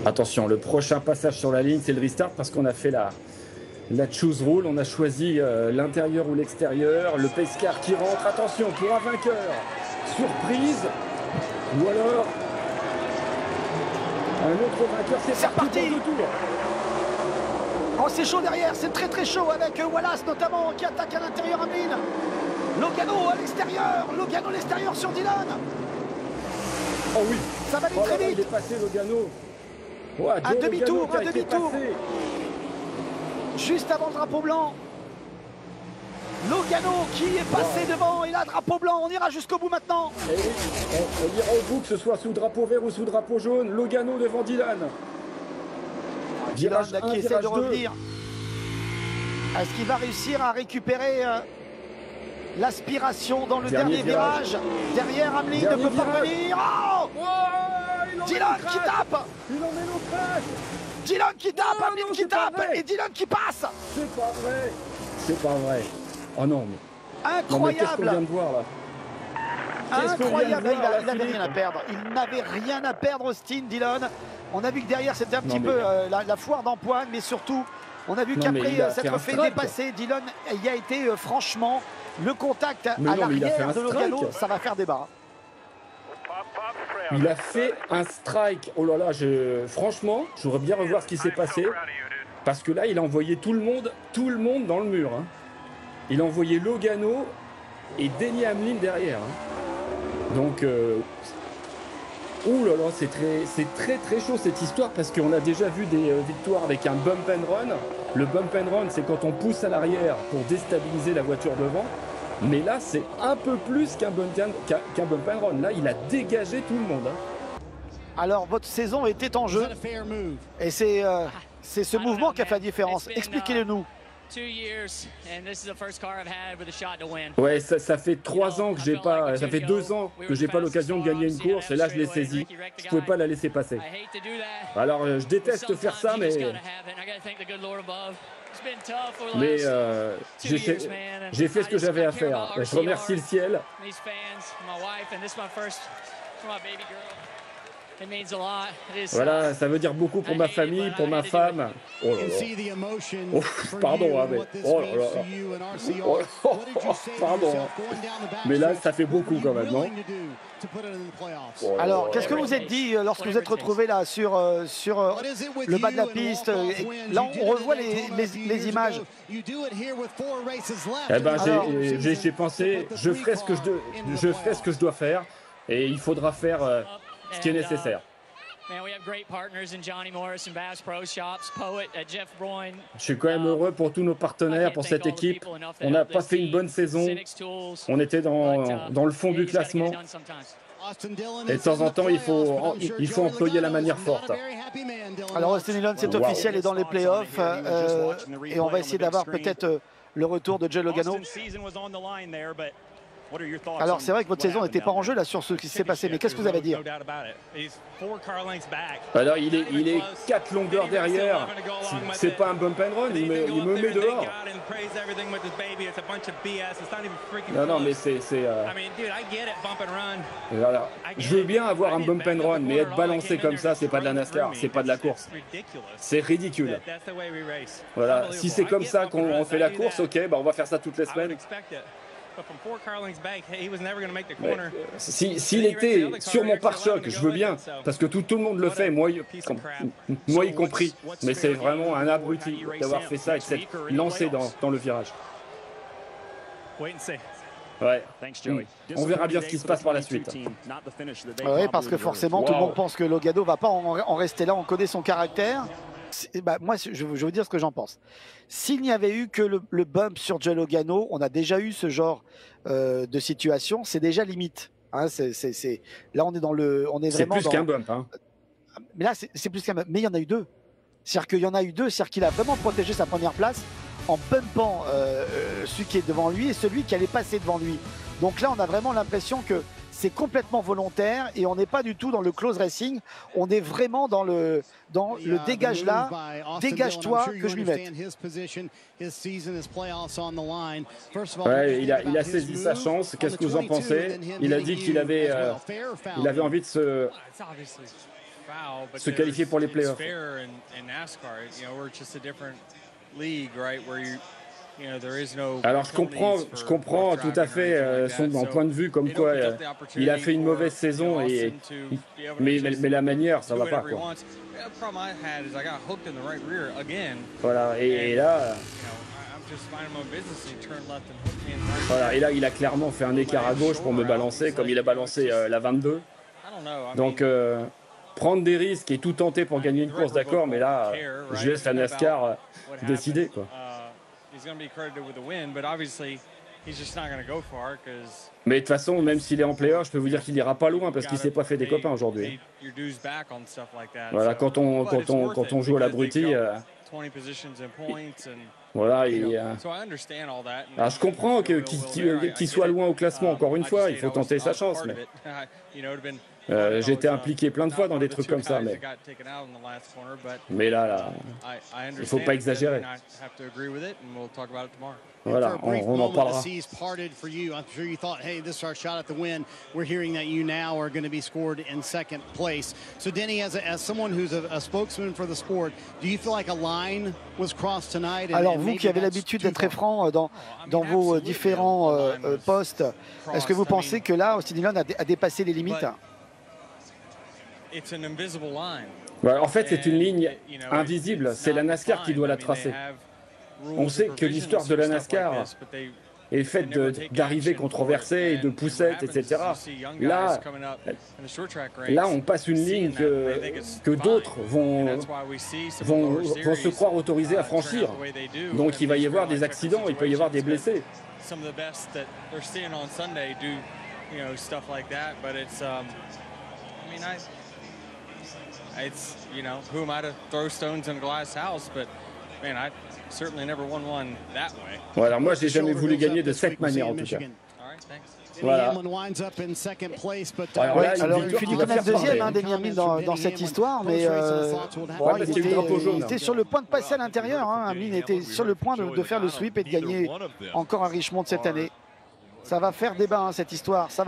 Attention, le prochain passage sur la ligne, c'est le restart parce qu'on a fait la choose rule. On a choisi l'intérieur ou l'extérieur. Le pace car qui rentre. Attention, pour un vainqueur. Surprise. Ou alors un autre vainqueur. C'est reparti. Oh, c'est chaud derrière, c'est très chaud avec Wallace notamment qui attaque à l'intérieur Hamlin. Logano à l'extérieur, Logano à l'extérieur sur Dillon. Oh oui, ça va aller très vite. Il est passé Logano. Oh, un demi-tour, juste avant le drapeau blanc. Logano qui est passé devant et là drapeau blanc, on ira jusqu'au bout maintenant. Et oui, on ira au bout que ce soit sous drapeau vert ou sous drapeau jaune. Logano devant Dillon. Dillon qui essaie de revenir. Est-ce qu'il va réussir à récupérer l'aspiration dans le dernier virage? Derrière, Hamlin ne peut pas revenir. Oh, Dillon qui tape. Il en met le crash. Dillon qui tape, Hamlin qui tape et Dillon qui passe. C'est pas vrai. C'est pas vrai. Oh non, mais... Incroyable. Qu'est-ce qu'on vient de voir là? Incroyable. Il n'avait rien à perdre. Il n'avait rien à perdre, Austin Dillon. On a vu que derrière c'était un petit peu la foire d'empoigne, mais surtout on a vu qu'après s'être fait dépasser, Dillon y a été franchement le contact à l'arrière de Logano, ça va faire débat. Il a fait un strike. Oh là là, franchement, j'aurais bien revoir ce qui s'est passé. Parce que là, il a envoyé tout le monde dans le mur. Hein. Il a envoyé Logano et Denny Hamlin derrière. Hein. Donc, ouh là là, c'est très chaud cette histoire parce qu'on a déjà vu des victoires avec un bump and run. Le bump and run, c'est quand on pousse à l'arrière pour déstabiliser la voiture devant. Mais là, c'est un peu plus qu'un bump and run. Là, il a dégagé tout le monde. Hein. Alors, votre saison était en jeu. Et c'est ce mouvement qui a fait la différence. Expliquez-le nous. Ouais, ça fait 3 ans que j'ai pas, ça fait 2 ans que j'ai pas l'occasion de gagner une course et là je l'ai saisie. Je pouvais pas la laisser passer. Alors je déteste faire ça, mais j'ai fait ce que j'avais à faire. Je remercie le ciel. Voilà, ça veut dire beaucoup pour ma famille, pour ma femme. Oh là là. Oh, pardon, hein, mais... Oh là là. Oh, pardon. Mais là, ça fait beaucoup quand même, non? Alors, qu'est-ce que vous êtes dit lorsque vous êtes retrouvé là sur le bas de la piste? Là, on revoit les images. Eh ben, j'ai pensé, je ferai ce que je dois faire et il faudra faire ce qui est nécessaire. Je suis quand même heureux pour tous nos partenaires, pour cette équipe. On n'a pas fait une bonne saison. On était dans le fond du classement. Et de temps en temps, il faut employer la manière forte. Alors Austin Dillon, c'est officiel, est dans les playoffs. Et on va essayer d'avoir peut-être le retour de Joey Logano. Alors c'est vrai que votre saison n'était pas en jeu là sur ce qui s'est passé, mais qu'est-ce que vous avez à dire? Alors il est 4 longueurs derrière, c'est pas un bump and run, il me met dehors. Non mais c'est... Voilà. Je veux bien avoir un bump and run, mais être balancé comme ça, c'est pas de la NASCAR, c'est pas de la course. C'est ridicule. Voilà, si c'est comme ça qu'on fait la course, ok, bah on va faire ça toutes les semaines. S'il était sur mon pare-choc, je veux bien, parce que tout le monde le fait, moi y compris. Mais c'est vraiment un abruti d'avoir fait ça et de s'être lancé dans le virage. Ouais. On verra bien ce qui se passe par la suite. Oui, parce que forcément, tout le monde pense que Logano va pas en rester là. On connaît son caractère. Bah, moi, je vais vous dire ce que j'en pense. S'il n'y avait eu que le bump sur Joey Logano, on a déjà eu ce genre de situation. C'est déjà limite. Hein, là, on est dans le, on est vraiment. C'est plus qu'un bump. Hein. Mais là, c'est plus qu'un bump. Mais il y en a eu deux. C'est-à-dire qu'il y en a eu deux. C'est-à-dire qu'il a vraiment protégé sa première place en bumpant celui qui est devant lui et celui qui allait passer devant lui. Donc là, on a vraiment l'impression que c'est complètement volontaire et on n'est pas du tout dans le close racing. On est vraiment dans le dégage là, dégage-toi que je lui mette. Ouais, il a saisi sa chance. Qu'est-ce que vous en pensez? Il a dit qu'il avait envie de se... se qualifier pour les playoffs. Alors je comprends tout à fait son point de vue comme quoi il a fait une mauvaise saison, mais la manière, ça va pas, quoi. Voilà, et là... Voilà, et là, il a clairement fait un écart à gauche pour me balancer, comme il a balancé la 22. Donc, prendre des risques et tout tenter pour gagner une course, d'accord, mais là, je laisse la NASCAR décider, quoi. Mais de toute façon, même s'il est en playoff, je peux vous dire qu'il ira pas loin parce qu'il s'est pas fait des copains aujourd'hui. Voilà, quand on joue à l'abruti, voilà, alors je comprends qu'il soit loin au classement, encore une fois, il faut tenter sa chance. J'ai été impliqué plein de fois dans des trucs comme ça, mais là, il faut pas exagérer. Voilà, on en parlera. Alors vous qui avez l'habitude d'être très franc dans vos différents postes, est-ce que vous pensez que là, Austin Dillon a dépassé les limites? Voilà, en fait, c'est une ligne invisible. C'est la NASCAR qui doit la tracer. On sait que l'histoire de la NASCAR est faite d'arrivées controversées, de poussettes, etc. Là, on passe une ligne que d'autres vont se croire autorisés à franchir. Donc il va y avoir des accidents, il peut y avoir des blessés. Voilà, moi j'ai jamais voulu gagner de cette manière en tout cas. Voilà. Alors il finit quand même deuxième, hein, Denny Hamlin dans cette histoire, mais il était sur le point de passer à l'intérieur. Hein. Hamlin était sur le point de faire le sweep et de gagner encore un Richmond cette année. Ça va faire débat, hein, cette histoire. Ça va